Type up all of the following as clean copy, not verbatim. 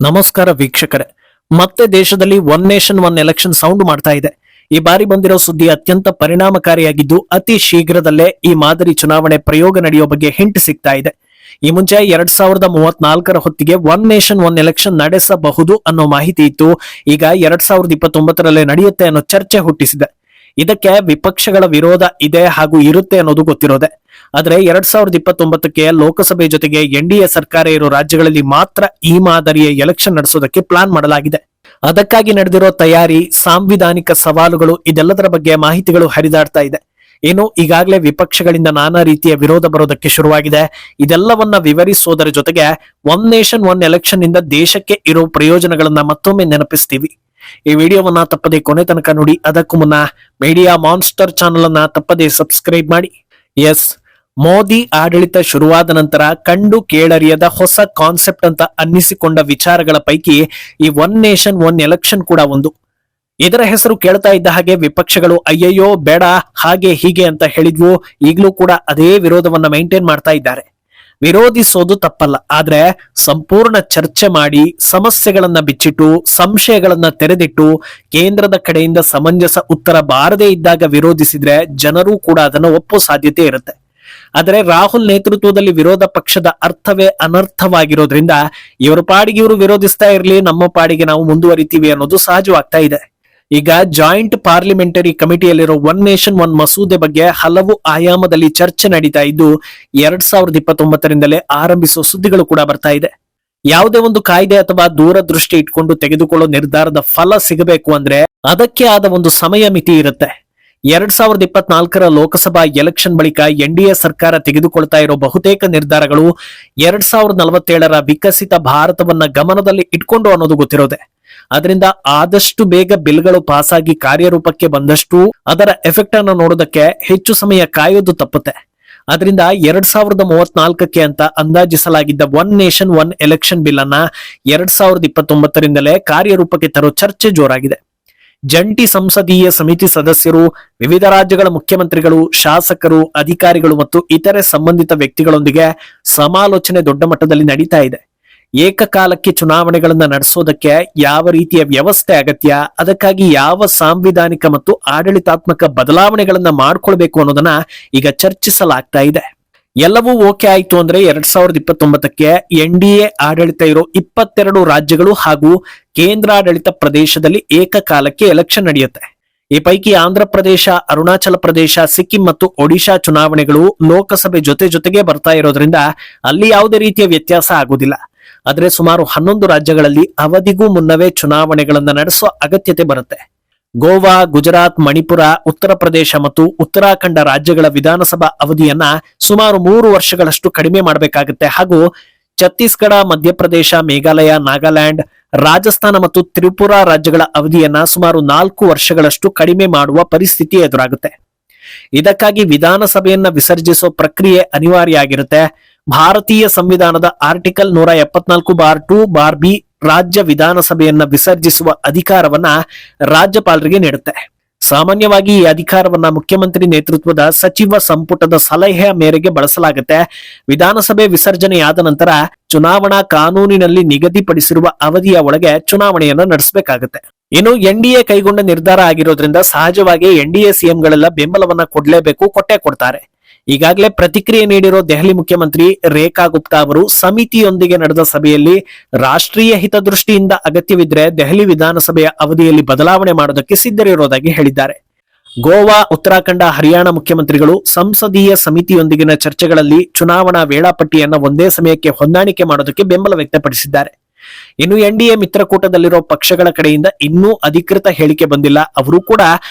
ನಮಸ್ಕಾರ ವೀಕ್ಷಕರೇ. ಮತ್ತೆ ದೇಶದಲ್ಲಿ one nation one election sound ಮಾಡ್ತಾ ಇದೆ. ಈ ಬಾರಿ ಬಂದಿರೋ ಸುದ್ದಿ ಅತ್ಯಂತ ಪರಿಣಾಮಕಾರಿಯಾಗಿದ್ದು ಅತಿ ಶೀಘ್ರದಲ್ಲೇ ಈ ಮಾದರಿ ಚುನಾವಣೆ ಪ್ರಯೋಗ ನಡೆಯೋ ಬಗ್ಗೆ ಹಿಂಟ್ ಸಿಗ್ತಾ ಇದೆ. ಈ ಮುಂಚೆ 2034ರ ಹೊತ್ತಿಗೆ ಒನ್ ನೇಷನ್ ಒನ್ ಎಲೆಕ್ಷನ್ ನಡೆಸಬಹುದು ಅನ್ನೋ ಮಾಹಿತಿ ಇತ್ತು. ಈಗ 2029ರಲ್ಲೇ ನಡೆಯುತ್ತೆ ಅನ್ನೋ ಚರ್ಚೆ ಹುಟ್ಟಿಸಿದೆ. ಇದಕ್ಕೆ ವಿಪಕ್ಷಗಳ ವಿರೋಧ ಇದೆ ಹಾಗೂ ಇರುತ್ತೆ ಅನ್ನೋದು ಗೊತ್ತಿರೋದೆ. ಆದ್ರೆ 2029ಕ್ಕೆ ಲೋಕಸಭೆ ಜೊತೆಗೆ ಎನ್ಡಿಎ ಸರ್ಕಾರ ಇರೋ ರಾಜ್ಯಗಳಲ್ಲಿ ಮಾತ್ರ ಈ ಮಾದರಿಯ ಎಲೆಕ್ಷನ್ ನಡೆಸೋದಕ್ಕೆ ಪ್ಲಾನ್ ಮಾಡಲಾಗಿದೆ. ಅದಕ್ಕಾಗಿ ನಡೆದಿರೋ ತಯಾರಿ, ಸಾಂವಿಧಾನಿಕ ಸವಾಲುಗಳು, ಇದೆಲ್ಲದರ ಬಗ್ಗೆ ಮಾಹಿತಿಗಳು ಹರಿದಾಡ್ತಾ ಇದೆ. ಇನ್ನು ಈಗಾಗಲೇ ವಿಪಕ್ಷಗಳಿಂದ ನಾನಾ ರೀತಿಯ ವಿರೋಧ ಬರೋದಕ್ಕೆ ಶುರುವಾಗಿದೆ. ಇದೆಲ್ಲವನ್ನ ವಿವರಿಸೋದರ ಜೊತೆಗೆ ಒನ್ ನೇಷನ್ ಒನ್ ಎಲೆಕ್ಷನ್ ಇಂದ ದೇಶಕ್ಕೆ ಇರೋ ಪ್ರಯೋಜನಗಳನ್ನ ಮತ್ತೊಮ್ಮೆ ನೆನಪಿಸ್ತೀವಿ. ಈ ವಿಡಿಯೋವನ್ನ ತಪ್ಪದೆ ಕೊನೆ ತನಕ ನೋಡಿ. ಅದಕ್ಕೂ ಮುನ್ನ ಮೀಡಿಯಾ ಮಾನ್ಸ್ಟರ್ ಚಾನೆಲ್ ಅನ್ನ ತಪ್ಪದೆ ಸಬ್ಸ್ಕ್ರೈಬ್ ಮಾಡಿ. ಎಸ್, ಮೋದಿ ಆಡಳಿತ ಶುರುವಾದ ನಂತರ ಕಂಡು ಕೇಳರಿಯದ ಹೊಸ ಕಾನ್ಸೆಪ್ಟ್ ಅಂತ ಅನ್ನಿಸಿಕೊಂಡ ವಿಚಾರಗಳ ಪೈಕಿ ಈ ಒನ್ ನೇಷನ್ ಒನ್ ಎಲೆಕ್ಷನ್ ಕೂಡ ಒಂದು. ಇದರ ಹೆಸರು ಕೇಳ್ತಾ ಇದ್ದ ಹಾಗೆ ವಿಪಕ್ಷಗಳು ಅಯ್ಯಯ್ಯೋ ಬೇಡ, ಹಾಗೆ ಹೀಗೆ ಅಂತ ಹೇಳಿದ್ವು. ಈಗಲೂ ಕೂಡ ಅದೇ ವಿರೋಧವನ್ನ ಮೈಂಟೈನ್ ಮಾಡ್ತಾ ಇದ್ದಾರೆ. ವಿರೋಧಿಸೋದು ತಪ್ಪಲ್ಲ, ಆದ್ರೆ ಸಂಪೂರ್ಣ ಚರ್ಚೆ ಮಾಡಿ ಸಮಸ್ಯೆಗಳನ್ನ ಬಿಚ್ಚಿಟ್ಟು ಸಂಶಯಗಳನ್ನ ತೆರೆದಿಟ್ಟು ಕೇಂದ್ರದ ಕಡೆಯಿಂದ ಸಮಂಜಸ ಉತ್ತರ ಬಾರದೇ ಇದ್ದಾಗ ವಿರೋಧಿಸಿದ್ರೆ ಜನರು ಕೂಡ ಅದನ್ನು ಒಪ್ಪೋ ಸಾಧ್ಯತೆ ಇರುತ್ತೆ. ಆದರೆ ರಾಹುಲ್ ನೇತೃತ್ವದಲ್ಲಿ ವಿರೋಧ ಪಕ್ಷದ ಅರ್ಥವೇ ಅನರ್ಥವಾಗಿರೋದ್ರಿಂದ ಇವರ ಪಾಡಿಗೆ ಇವರು ವಿರೋಧಿಸ್ತಾ ಇರಲಿ, ನಮ್ಮ ಪಾಡಿಗೆ ನಾವು ಮುಂದುವರಿತೀವಿ ಅನ್ನೋದು ಸಹಜವಾಗ್ತಾ ಇದೆ. ಈಗ ಜಾಯಿಂಟ್ ಪಾರ್ಲಿಮೆಂಟರಿ ಕಮಿಟಿಯಲ್ಲಿರೋ ಒನ್ ನೇಷನ್ ಒನ್ ಮಸೂದೆ ಬಗ್ಗೆ ಹಲವು ಆಯಾಮದಲ್ಲಿ ಚರ್ಚೆ ನಡೀತಾ ಇದ್ದು 2029ರಿಂದಲೇ ಆರಂಭಿಸುವ ಸುದ್ದಿಗಳು ಕೂಡ ಬರ್ತಾ ಇದೆ. ಯಾವುದೇ ಒಂದು ಕಾಯ್ದೆ ಅಥವಾ ದೂರದೃಷ್ಟಿ ಇಟ್ಕೊಂಡು ತೆಗೆದುಕೊಳ್ಳೋ ನಿರ್ಧಾರದ ಫಲ ಸಿಗಬೇಕು ಅಂದ್ರೆ ಅದಕ್ಕೆ ಆದ ಒಂದು ಸಮಯ ಮಿತಿ ಇರುತ್ತೆ. 2024ರ ಲೋಕಸಭಾ ಎಲೆಕ್ಷನ್ ಬಳಿಕ ಎನ್ಡಿಎ ಸರ್ಕಾರ ತೆಗೆದುಕೊಳ್ತಾ ಇರೋ ಬಹುತೇಕ ನಿರ್ಧಾರಗಳು 2047ರ ವಿಕಸಿತ ಭಾರತವನ್ನ ಗಮನದಲ್ಲಿ ಇಟ್ಕೊಂಡು ಅನ್ನೋದು ಗೊತ್ತಿರೋದೆ. ಅದರಿಂದ ಆದಷ್ಟು ಬೇಗ ಬಿಲ್ಗಳು ಪಾಸ್ ಆಗಿ ಕಾರ್ಯರೂಪಕ್ಕೆ ಬಂದಷ್ಟು ಅದರ ಎಫೆಕ್ಟ್ ಅನ್ನು ನೋಡೋದಕ್ಕೆ ಹೆಚ್ಚು ಸಮಯ ಕಾಯೋದು ತಪ್ಪುತ್ತೆ. ಅದರಿಂದ 2034ಕ್ಕೆ ಅಂತ ಅಂದಾಜಿಸಲಾಗಿದ್ದ one nation one election bill ಅನ್ನ 2029ರಿಂದಲೇ ಕಾರ್ಯರೂಪಕ್ಕೆ ತರೋ ಚರ್ಚೆ ಜೋರಾಗಿದೆ. ಜಂಟಿ ಸಂಸದೀಯ ಸಮಿತಿ ಸದಸ್ಯರು, ವಿವಿಧ ರಾಜ್ಯಗಳ ಮುಖ್ಯಮಂತ್ರಿಗಳು, ಶಾಸಕರು, ಅಧಿಕಾರಿಗಳು ಮತ್ತು ಇತರೆ ಸಂಬಂಧಿತ ವ್ಯಕ್ತಿಗಳೊಂದಿಗೆ ಸಮಾಲೋಚನೆ ದೊಡ್ಡ ಮಟ್ಟದಲ್ಲಿ ನಡೀತಾ ಇದೆ. ಏಕಕಾಲಕ್ಕೆ ಚುನಾವಣೆಗಳನ್ನ ನಡೆಸೋದಕ್ಕೆ ಯಾವ ರೀತಿಯ ವ್ಯವಸ್ಥೆ ಅಗತ್ಯ, ಅದಕ್ಕಾಗಿ ಯಾವ ಸಾಂವಿಧಾನಿಕ ಮತ್ತು ಆಡಳಿತಾತ್ಮಕ ಬದಲಾವಣೆಗಳನ್ನ ಮಾಡ್ಕೊಳ್ಬೇಕು ಅನ್ನೋದನ್ನ ಈಗ ಚರ್ಚಿಸಲಾಗ್ತಾ ಇದೆ. ಎಲ್ಲವೂ ಓಕೆ ಆಯ್ತು ಅಂದ್ರೆ 2029ಕ್ಕೆ ಎನ್ಡಿಎ ಆಡಳಿತ ಇರೋ 22 ರಾಜ್ಯಗಳು ಹಾಗೂ ಕೇಂದ್ರಾಡಳಿತ ಪ್ರದೇಶದಲ್ಲಿ ಏಕಕಾಲಕ್ಕೆ ಎಲೆಕ್ಷನ್ ನಡೆಯುತ್ತೆ. ಈ ಪೈಕಿ ಆಂಧ್ರ ಪ್ರದೇಶ, ಅರುಣಾಚಲ ಪ್ರದೇಶ, ಸಿಕ್ಕಿಂ ಮತ್ತು ಒಡಿಶಾ ಚುನಾವಣೆಗಳು ಲೋಕಸಭೆ ಜೊತೆಗೆ ಬರ್ತಾ ಇರೋದ್ರಿಂದ ಅಲ್ಲಿ ಯಾವುದೇ ರೀತಿಯ ವ್ಯತ್ಯಾಸ ಆಗುದಿಲ್ಲ. ಆದ್ರೆ ಸುಮಾರು 11 ರಾಜ್ಯಗಳಲ್ಲಿ ಅವಧಿಗೂ ಮುನ್ನವೇ ಚುನಾವಣೆಗಳನ್ನ ನಡೆಸುವ ಅಗತ್ಯತೆ ಬರುತ್ತೆ. ಗೋವಾ, ಗುಜರಾತ್, ಮಣಿಪುರ, ಉತ್ತರ ಪ್ರದೇಶ ಮತ್ತು ಉತ್ತರಾಖಂಡ ರಾಜ್ಯಗಳ ವಿಧಾನಸಭಾ ಅವಧಿಯನ್ನ ಸುಮಾರು 3 ವರ್ಷಗಳಷ್ಟು ಕಡಿಮೆ ಮಾಡಬೇಕಾಗುತ್ತೆ. ಹಾಗೂ ಛತ್ತೀಸ್ಗಢ, ಮಧ್ಯಪ್ರದೇಶ, ಮೇಘಾಲಯ, ನಾಗಾಲ್ಯಾಂಡ್, ರಾಜಸ್ಥಾನ ಮತ್ತು ತ್ರಿಪುರಾ ರಾಜ್ಯಗಳ ಅವಧಿಯನ್ನ ಸುಮಾರು 4 ವರ್ಷಗಳಷ್ಟು ಕಡಿಮೆ ಮಾಡುವ ಪರಿಸ್ಥಿತಿ ಎದುರಾಗುತ್ತೆ. ಇದಕ್ಕಾಗಿ ವಿಧಾನಸಭೆಯನ್ನ ವಿಸರ್ಜಿಸುವ ಪ್ರಕ್ರಿಯೆ ಅನಿವಾರ್ಯ ಆಗಿರುತ್ತೆ. ಭಾರತೀಯ ಸಂವಿಧಾನದ ಆರ್ಟಿಕಲ್ 174(2)(ಬಿ) ರಾಜ್ಯ ವಿಧಾನಸಭೆಯನ್ನ ವಿಸರ್ಜಿಸುವ ಅಧಿಕಾರವನ್ನ ರಾಜ್ಯಪಾಲರಿಗೆ ನೀಡುತ್ತೆ. ಸಾಮಾನ್ಯವಾಗಿ ಈ ಅಧಿಕಾರವನ್ನ ಮುಖ್ಯಮಂತ್ರಿ ನೇತೃತ್ವದ ಸಚಿವ ಸಂಪುಟದ ಸಲಹೆಯ ಮೇರೆಗೆ ಬಳಸಲಾಗುತ್ತೆ. ವಿಧಾನಸಭೆ ವಿಸರ್ಜನೆಯಾದ ನಂತರ ಚುನಾವಣಾ ಕಾನೂನಿನಲ್ಲಿ ನಿಗದಿಪಡಿಸಿರುವ ಅವಧಿಯ ಒಳಗೆ ಚುನಾವಣೆಯನ್ನ ನಡೆಸಬೇಕಾಗುತ್ತೆ. ಇನ್ನು ಎನ್ಡಿಎ ಕೈಗೊಂಡ ನಿರ್ಧಾರ ಆಗಿರೋದ್ರಿಂದ ಸಹಜವಾಗಿ ಎನ್ಡಿಎ ಸಿಎಂಗಳೆಲ್ಲ ಬೆಂಬಲವನ್ನ ಕೊಟ್ಟೇ ಕೊಡ್ತಾರೆ. ಈಗಾಗಲೇ ಪ್ರತಿಕ್ರಿಯೆ ನೀಡಿರೋ ದೆಹಲಿ ಮುಖ್ಯಮಂತ್ರಿ ರೇಖಾ ಗುಪ್ತಾ ಅವರು ಸಮಿತಿಯೊಂದಿಗೆ ನಡೆದ ಸಭೆಯಲ್ಲಿ ರಾಷ್ಟ್ರೀಯ ಹಿತದೃಷ್ಟಿಯಿಂದ ಅಗತ್ಯವಿದ್ರೆ ದೆಹಲಿ ವಿಧಾನಸಭೆಯ ಅವಧಿಯಲ್ಲಿ ಬದಲಾವಣೆ ಮಾಡೋದಕ್ಕೆ ಸಿದ್ಧರಿರೋದಾಗಿ ಹೇಳಿದ್ದಾರೆ. ಗೋವಾ, ಉತ್ತರಾಖಂಡ, ಹರಿಯಾಣ ಮುಖ್ಯಮಂತ್ರಿಗಳು ಸಂಸದೀಯ ಸಮಿತಿಯೊಂದಿಗಿನ ಚರ್ಚೆಗಳಲ್ಲಿ ಚುನಾವಣಾ ವೇಳಾಪಟ್ಟಿಯನ್ನ ಒಂದೇ ಸಮಯಕ್ಕೆ ಹೊಂದಾಣಿಕೆ ಮಾಡೋದಕ್ಕೆ ಬೆಂಬಲ ವ್ಯಕ್ತಪಡಿಸಿದ್ದಾರೆ. ಇನ್ನು ಎನ್ಡಿಎ ಮಿತ್ರಕೂಟದಲ್ಲಿರೋ ಪಕ್ಷಗಳ ಕಡೆಯಿಂದ ಇನ್ನೂ ಅಧಿಕೃತ ಹೇಳಿಕೆ ಬಂದಿಲ್ಲ. ಅವರು ಕೂಡ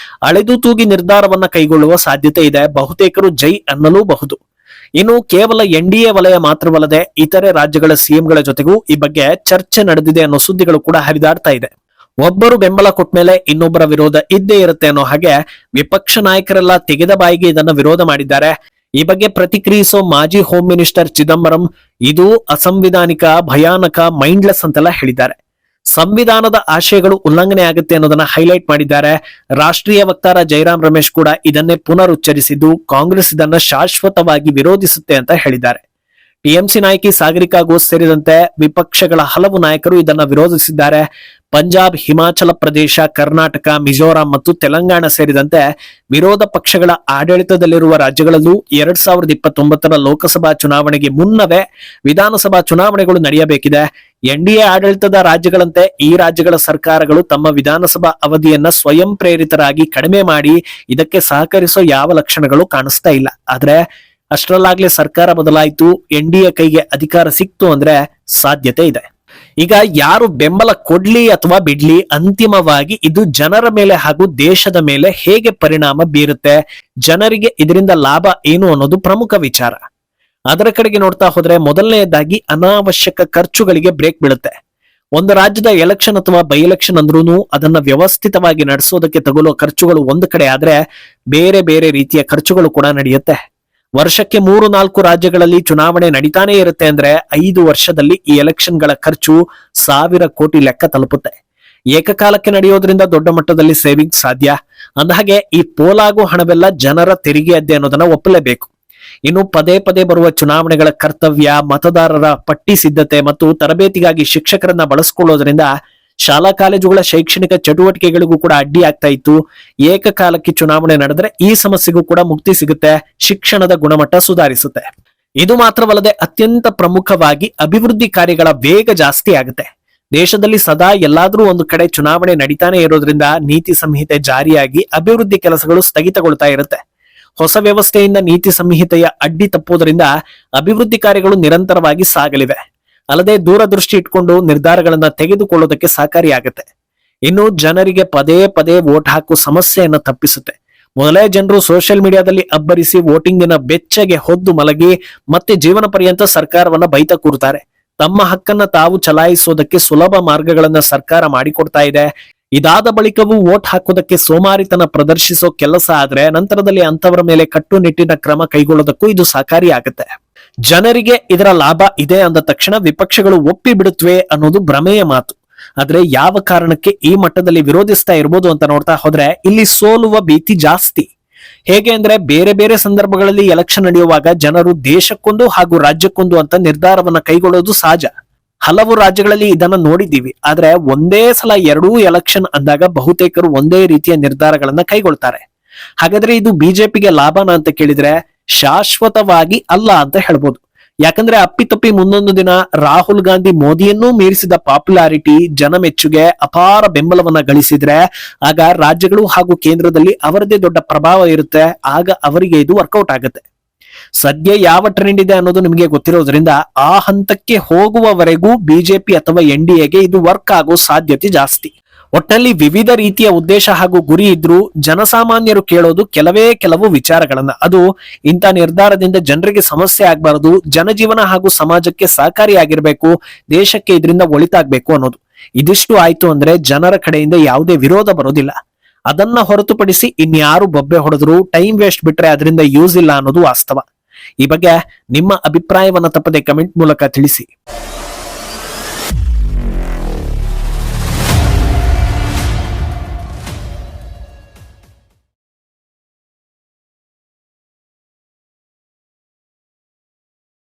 ಅಳೆದು ತೂಗಿ ನಿರ್ಧಾರವನ್ನ ಕೈಗೊಳ್ಳುವ ಸಾಧ್ಯತೆ ಇದೆ. ಬಹುತೇಕರು ಜೈ ಅನ್ನಲೂಬಹುದು. ಇನ್ನು ಕೇವಲ ಎನ್ಡಿಎ ವಲಯ ಮಾತ್ರವಲ್ಲದೆ ಇತರೆ ರಾಜ್ಯಗಳ ಸಿಎಂಗಳ ಜೊತೆಗೂ ಈ ಬಗ್ಗೆ ಚರ್ಚೆ ನಡೆದಿದೆ ಅನ್ನೋ ಸುದ್ದಿಗಳು ಕೂಡ ಹರಿದಾಡ್ತಾ ಇದೆ. ಒಬ್ಬರು ಬೆಂಬಲ ಕೊಟ್ಟ ಮೇಲೆ ಇನ್ನೊಬ್ಬರ ವಿರೋಧ ಇದ್ದೇ ಇರುತ್ತೆ ಅನ್ನೋ ಹಾಗೆ ವಿಪಕ್ಷ ನಾಯಕರೆಲ್ಲ ತೆಗೆದ ಬಾಯಿಗೆ ಇದನ್ನ ವಿರೋಧ ಮಾಡಿದ್ದಾರೆ. ಈ ಬಗ್ಗೆ ಪ್ರತಿಕ್ರಿಯಿಸೋ ಮಾಜಿ ಹೋಮ್ ಮಿನಿಸ್ಟರ್ ಚಿದಂಬರಂ ಇದು ಅಸಂವಿಧಾನಿಕ, ಭಯಾನಕ, ಮೈಂಡ್ಲೆಸ್ ಅಂತೆಲ್ಲ ಹೇಳಿದ್ದಾರೆ. ಸಂವಿಧಾನದ ಆಶಯಗಳು ಉಲ್ಲಂಘನೆ ಆಗುತ್ತೆ ಅನ್ನೋದನ್ನ ಹೈಲೈಟ್ ಮಾಡಿದ್ದಾರೆ. ರಾಷ್ಟ್ರೀಯ ವಕ್ತಾರ ಜೈರಾಮ್ ರಮೇಶ್ ಕೂಡ ಇದನ್ನೇ ಪುನರುಚ್ಚರಿಸಿದ್ದು ಕಾಂಗ್ರೆಸ್ ಇದನ್ನ ಶಾಶ್ವತವಾಗಿ ವಿರೋಧಿಸುತ್ತೆ ಅಂತ ಹೇಳಿದ್ದಾರೆ. ಟಿಎಂಸಿ ನಾಯಕಿ ಸಾಗರಿಕಾ ಘೋಷ್ ಸೇರಿದಂತೆ ವಿಪಕ್ಷಗಳ ಹಲವು ನಾಯಕರು ಇದನ್ನ ವಿರೋಧಿಸಿದ್ದಾರೆ. ಪಂಜಾಬ್, ಹಿಮಾಚಲ ಪ್ರದೇಶ, ಕರ್ನಾಟಕ, ಮಿಜೋರಾಂ ಮತ್ತು ತೆಲಂಗಾಣ ಸೇರಿದಂತೆ ವಿರೋಧ ಪಕ್ಷಗಳ ಆಡಳಿತದಲ್ಲಿರುವ ರಾಜ್ಯಗಳಲ್ಲೂ 2029ರ ಲೋಕಸಭಾ ಚುನಾವಣೆಗೆ ಮುನ್ನವೇ ವಿಧಾನಸಭಾ ಚುನಾವಣೆಗಳು ನಡೆಯಬೇಕಿದೆ. ಎನ್ಡಿಎ ಆಡಳಿತದ ರಾಜ್ಯಗಳಂತೆ ಈ ರಾಜ್ಯಗಳ ಸರ್ಕಾರಗಳು ತಮ್ಮ ವಿಧಾನಸಭಾ ಅವಧಿಯನ್ನ ಸ್ವಯಂ ಪ್ರೇರಿತರಾಗಿ ಕಡಿಮೆ ಮಾಡಿ ಇದಕ್ಕೆ ಸಹಕರಿಸೋ ಯಾವ ಲಕ್ಷಣಗಳು ಕಾಣಿಸ್ತಾ ಇಲ್ಲ. ಆದ್ರೆ ಅಷ್ಟರಲ್ಲಾಗ್ಲೇ ಸರ್ಕಾರ ಬದಲಾಯಿತು, ಎನ್ಡಿಎ ಕೈಗೆ ಅಧಿಕಾರ ಸಿಕ್ತು ಅಂದ್ರೆ ಸಾಧ್ಯತೆ ಇದೆ. ಈಗ ಯಾರು ಬೆಂಬಲ ಕೊಡ್ಲಿ ಅಥವಾ ಬಿಡ್ಲಿ, ಅಂತಿಮವಾಗಿ ಇದು ಜನರ ಮೇಲೆ ಹಾಗೂ ದೇಶದ ಮೇಲೆ ಹೇಗೆ ಪರಿಣಾಮ ಬೀರುತ್ತೆ, ಜನರಿಗೆ ಇದರಿಂದ ಲಾಭ ಏನು ಅನ್ನೋದು ಪ್ರಮುಖ ವಿಚಾರ. ಅದರ ಕಡೆಗೆ ನೋಡ್ತಾ ಹೋದ್ರೆ ಮೊದಲನೆಯದಾಗಿ ಅನಾವಶ್ಯಕ ಖರ್ಚುಗಳಿಗೆ ಬ್ರೇಕ್ ಬೀಳುತ್ತೆ. ಒಂದು ರಾಜ್ಯದ ಎಲೆಕ್ಷನ್ ಅಥವಾ ಬೈ ಎಲೆಕ್ಷನ್ ಅಂದ್ರೂ ಅದನ್ನ ವ್ಯವಸ್ಥಿತವಾಗಿ ನಡೆಸೋದಕ್ಕೆ ತಗೊಳ್ಳೋ ಖರ್ಚುಗಳು ಒಂದು ಕಡೆ ಆದ್ರೆ ಬೇರೆ ಬೇರೆ ರೀತಿಯ ಖರ್ಚುಗಳು ಕೂಡ ನಡೆಯುತ್ತೆ. ವರ್ಷಕ್ಕೆ 3-4 ರಾಜ್ಯಗಳಲ್ಲಿ ಚುನಾವಣೆ ನಡೀತಾನೆ ಇರುತ್ತೆ ಅಂದ್ರೆ 5 ವರ್ಷದಲ್ಲಿ ಈ ಎಲೆಕ್ಷನ್ಗಳ ಖರ್ಚು 1000 ಕೋಟಿ ಲೆಕ್ಕ ತಲುಪುತ್ತೆ. ಏಕಕಾಲಕ್ಕೆ ನಡೆಯೋದ್ರಿಂದ ದೊಡ್ಡ ಮಟ್ಟದಲ್ಲಿ ಸೇವಿಂಗ್ ಸಾಧ್ಯ. ಅಂದಹಾಗೆ ಈ ಪೋಲಾಗೋ ಹಣವೆಲ್ಲ ಜನರ ತೆರಿಗೆಯದ್ದೇ ಅನ್ನೋದನ್ನ ಒಪ್ಪಲೇಬೇಕು. ಇನ್ನು ಪದೇ ಪದೇ ಬರುವ ಚುನಾವಣೆಗಳ ಕರ್ತವ್ಯ, ಮತದಾರರ ಪಟ್ಟಿ ಸಿದ್ಧತೆ ಮತ್ತು ತರಬೇತಿಗಾಗಿ ಶಿಕ್ಷಕರನ್ನ ಬಳಸ್ಕೊಳ್ಳೋದ್ರಿಂದ ಶಾಲಾ ಕಾಲೇಜುಗಳ ಶೈಕ್ಷಣಿಕ ಚಟುವಟಿಕೆಗಳಿಗೂ ಕೂಡ ಅಡ್ಡಿ ಆಗ್ತಾ ಇತ್ತು. ಏಕಕಾಲಕ್ಕೆ ಚುನಾವಣೆ ನಡೆದ್ರೆ ಈ ಸಮಸ್ಯೆಗೂ ಕೂಡ ಮುಕ್ತಿ ಸಿಗುತ್ತೆ, ಶಿಕ್ಷಣದ ಗುಣಮಟ್ಟ ಸುಧಾರಿಸುತ್ತೆ. ಇದು ಮಾತ್ರವಲ್ಲದೆ ಅತ್ಯಂತ ಪ್ರಮುಖವಾಗಿ ಅಭಿವೃದ್ಧಿ ಕಾರ್ಯಗಳ ವೇಗ ಜಾಸ್ತಿ ಆಗುತ್ತೆ. ದೇಶದಲ್ಲಿ ಸದಾ ಎಲ್ಲಾದ್ರೂ ಒಂದು ಕಡೆ ಚುನಾವಣೆ ನಡೀತಾನೆ ಇರೋದ್ರಿಂದ ನೀತಿ ಸಂಹಿತೆ ಜಾರಿಯಾಗಿ ಅಭಿವೃದ್ಧಿ ಕೆಲಸಗಳು ಸ್ಥಗಿತಗೊಳ್ತಾ ಇರುತ್ತೆ. ಹೊಸ ವ್ಯವಸ್ಥೆಯಿಂದ ನೀತಿ ಸಂಹಿತೆಯ ಅಡ್ಡಿ ತಪ್ಪೋದ್ರಿಂದ ಅಭಿವೃದ್ಧಿ ಕಾರ್ಯಗಳು ನಿರಂತರವಾಗಿ ಸಾಗಲಿವೆ. ಅಲ್ಲದೆ ದೂರದೃಷ್ಟಿ ಇಟ್ಕೊಂಡು ನಿರ್ಧಾರಗಳನ್ನ ತೆಗೆದುಕೊಳ್ಳೋದಕ್ಕೆ ಸಹಕಾರಿಯಾಗುತ್ತೆ. ಇನ್ನು ಜನರಿಗೆ ಪದೇ ಪದೇ ವೋಟ್ ಹಾಕುವ ಸಮಸ್ಯೆಯನ್ನ ತಪ್ಪಿಸುತ್ತೆ. ಮೊದಲೇ ಜನರು ಸೋಷಿಯಲ್ ಮೀಡಿಯಾದಲ್ಲಿ ಅಬ್ಬರಿಸಿ ವೋಟಿಂಗಿನ ಬೆಚ್ಚಗೆ ಹೊದ್ದು ಮಲಗಿ ಮತ್ತೆ ಜೀವನ ಪರ್ಯಂತ ಸರ್ಕಾರವನ್ನ ಬೈತಾ ಕೂರ್ತಾರೆ. ತಮ್ಮ ಹಕ್ಕನ್ನ ತಾವು ಚಲಾಯಿಸೋದಕ್ಕೆ ಸುಲಭ ಮಾರ್ಗಗಳನ್ನ ಸರ್ಕಾರ ಮಾಡಿಕೊಡ್ತಾ ಇದೆ. ಇದಾದ ಬಳಿಕವೂ ವೋಟ್ ಹಾಕೋದಕ್ಕೆ ಸೋಮಾರಿತನ ಪ್ರದರ್ಶಿಸೋ ಕೆಲಸ ಆದ್ರೆ ನಂತರದಲ್ಲಿ ಅಂತವರ ಮೇಲೆ ಕಟ್ಟುನಿಟ್ಟಿನ ಕ್ರಮ ಕೈಗೊಳ್ಳೋದಕ್ಕೂ ಇದು ಸಹಕಾರಿಯಾಗುತ್ತೆ. ಜನರಿಗೆ ಇದರ ಲಾಭ ಇದೆ ಅಂದ ತಕ್ಷಣ ವಿಪಕ್ಷಗಳು ಒಪ್ಪಿ ಬಿಡುತ್ತವೆ ಅನ್ನೋದು ಭ್ರಮೆಯ ಮಾತು. ಆದ್ರೆ ಯಾವ ಕಾರಣಕ್ಕೆ ಈ ಮಟ್ಟದಲ್ಲಿ ವಿರೋಧಿಸ್ತಾ ಇರ್ಬೋದು ಅಂತ ನೋಡ್ತಾ ಹೋದ್ರೆ ಇಲ್ಲಿ ಸೋಲುವ ಭೀತಿ ಜಾಸ್ತಿ. ಹೇಗೆ ಅಂದ್ರೆ ಬೇರೆ ಬೇರೆ ಸಂದರ್ಭಗಳಲ್ಲಿ ಎಲೆಕ್ಷನ್ ನಡೆಯುವಾಗ ಜನರು ದೇಶಕ್ಕೊಂದು ಹಾಗೂ ರಾಜ್ಯಕ್ಕೊಂದು ಅಂತ ನಿರ್ಧಾರವನ್ನ ಕೈಗೊಳ್ಳೋದು ಸಹಜ. ಹಲವು ರಾಜ್ಯಗಳಲ್ಲಿ ಇದನ್ನ ನೋಡಿದ್ದೀವಿ. ಆದ್ರೆ ಒಂದೇ ಸಲ ಎರಡೂ ಎಲೆಕ್ಷನ್ ಅಂದಾಗ ಬಹುತೇಕರು ಒಂದೇ ರೀತಿಯ ನಿರ್ಧಾರಗಳನ್ನ ಕೈಗೊಳ್ತಾರೆ. ಹಾಗಾದ್ರೆ ಇದು ಬಿಜೆಪಿಗೆ ಲಾಭನ ಅಂತ ಕೇಳಿದ್ರೆ ಶಾಶ್ವತವಾಗಿ ಅಲ್ಲ ಅಂತ ಹೇಳ್ಬೋದು. ಯಾಕಂದ್ರೆ ಅಪ್ಪಿತಪ್ಪಿ ಮುಂದೊಂದು ದಿನ ರಾಹುಲ್ ಗಾಂಧಿ ಮೋದಿಯನ್ನೂ ಮೀರಿಸಿದ ಪಾಪ್ಯುಲಾರಿಟಿ, ಜನಮೆಚ್ಚುಗೆ, ಅಪಾರ ಬೆಂಬಲವನ್ನ ಗಳಿಸಿದ್ರೆ ಆಗ ರಾಜ್ಯಗಳು ಹಾಗೂ ಕೇಂದ್ರದಲ್ಲಿ ಅವರದೇ ದೊಡ್ಡ ಪ್ರಭಾವ ಇರುತ್ತೆ. ಆಗ ಅವರಿಗೆ ಇದು ವರ್ಕೌಟ್ ಆಗುತ್ತೆ. ಸದ್ಯ ಯಾವ ಟ್ರೆಂಡ್ ಇದೆ ಅನ್ನೋದು ನಿಮಗೆ ಗೊತ್ತಿರೋದ್ರಿಂದ ಆ ಹಂತಕ್ಕೆ ಹೋಗುವವರೆಗೂ ಬಿಜೆಪಿ ಅಥವಾ ಎನ್ಡಿಎಗೆ ಇದು ವರ್ಕ್ ಆಗೋ ಸಾಧ್ಯತೆ ಜಾಸ್ತಿ. ಒಟ್ಟಲ್ಲಿ ವಿವಿಧ ರೀತಿಯ ಉದ್ದೇಶ ಹಾಗೂ ಗುರಿ ಇದ್ರೂ ಜನಸಾಮಾನ್ಯರು ಕೇಳೋದು ಕೆಲವು ವಿಚಾರಗಳನ್ನ. ಅದು ಇಂಥ ನಿರ್ಧಾರದಿಂದ ಜನರಿಗೆ ಸಮಸ್ಯೆ ಆಗ್ಬಾರದು, ಜನಜೀವನ ಹಾಗೂ ಸಮಾಜಕ್ಕೆ ಸಹಕಾರಿಯಾಗಿರ್ಬೇಕು, ದೇಶಕ್ಕೆ ಇದರಿಂದ ಒಳಿತಾಗ್ಬೇಕು ಅನ್ನೋದು. ಇದಿಷ್ಟು ಆಯ್ತು ಅಂದ್ರೆ ಜನರ ಕಡೆಯಿಂದ ಯಾವುದೇ ವಿರೋಧ ಬರೋದಿಲ್ಲ. ಅದನ್ನ ಹೊರತುಪಡಿಸಿ ಇನ್ಯಾರು ಬೊಬ್ಬೆ ಹೊಡೆದ್ರು, ಟೈಮ್ ವೇಸ್ಟ್ ಬಿಟ್ರೆ ಅದರಿಂದ ಯೂಸ್ ಇಲ್ಲ ಅನ್ನೋದು ವಾಸ್ತವ. ಈ ಬಗ್ಗೆ ನಿಮ್ಮ ಅಭಿಪ್ರಾಯವನ್ನ ತಪ್ಪದೆ ಕಮೆಂಟ್ ಮೂಲಕ ತಿಳಿಸಿ.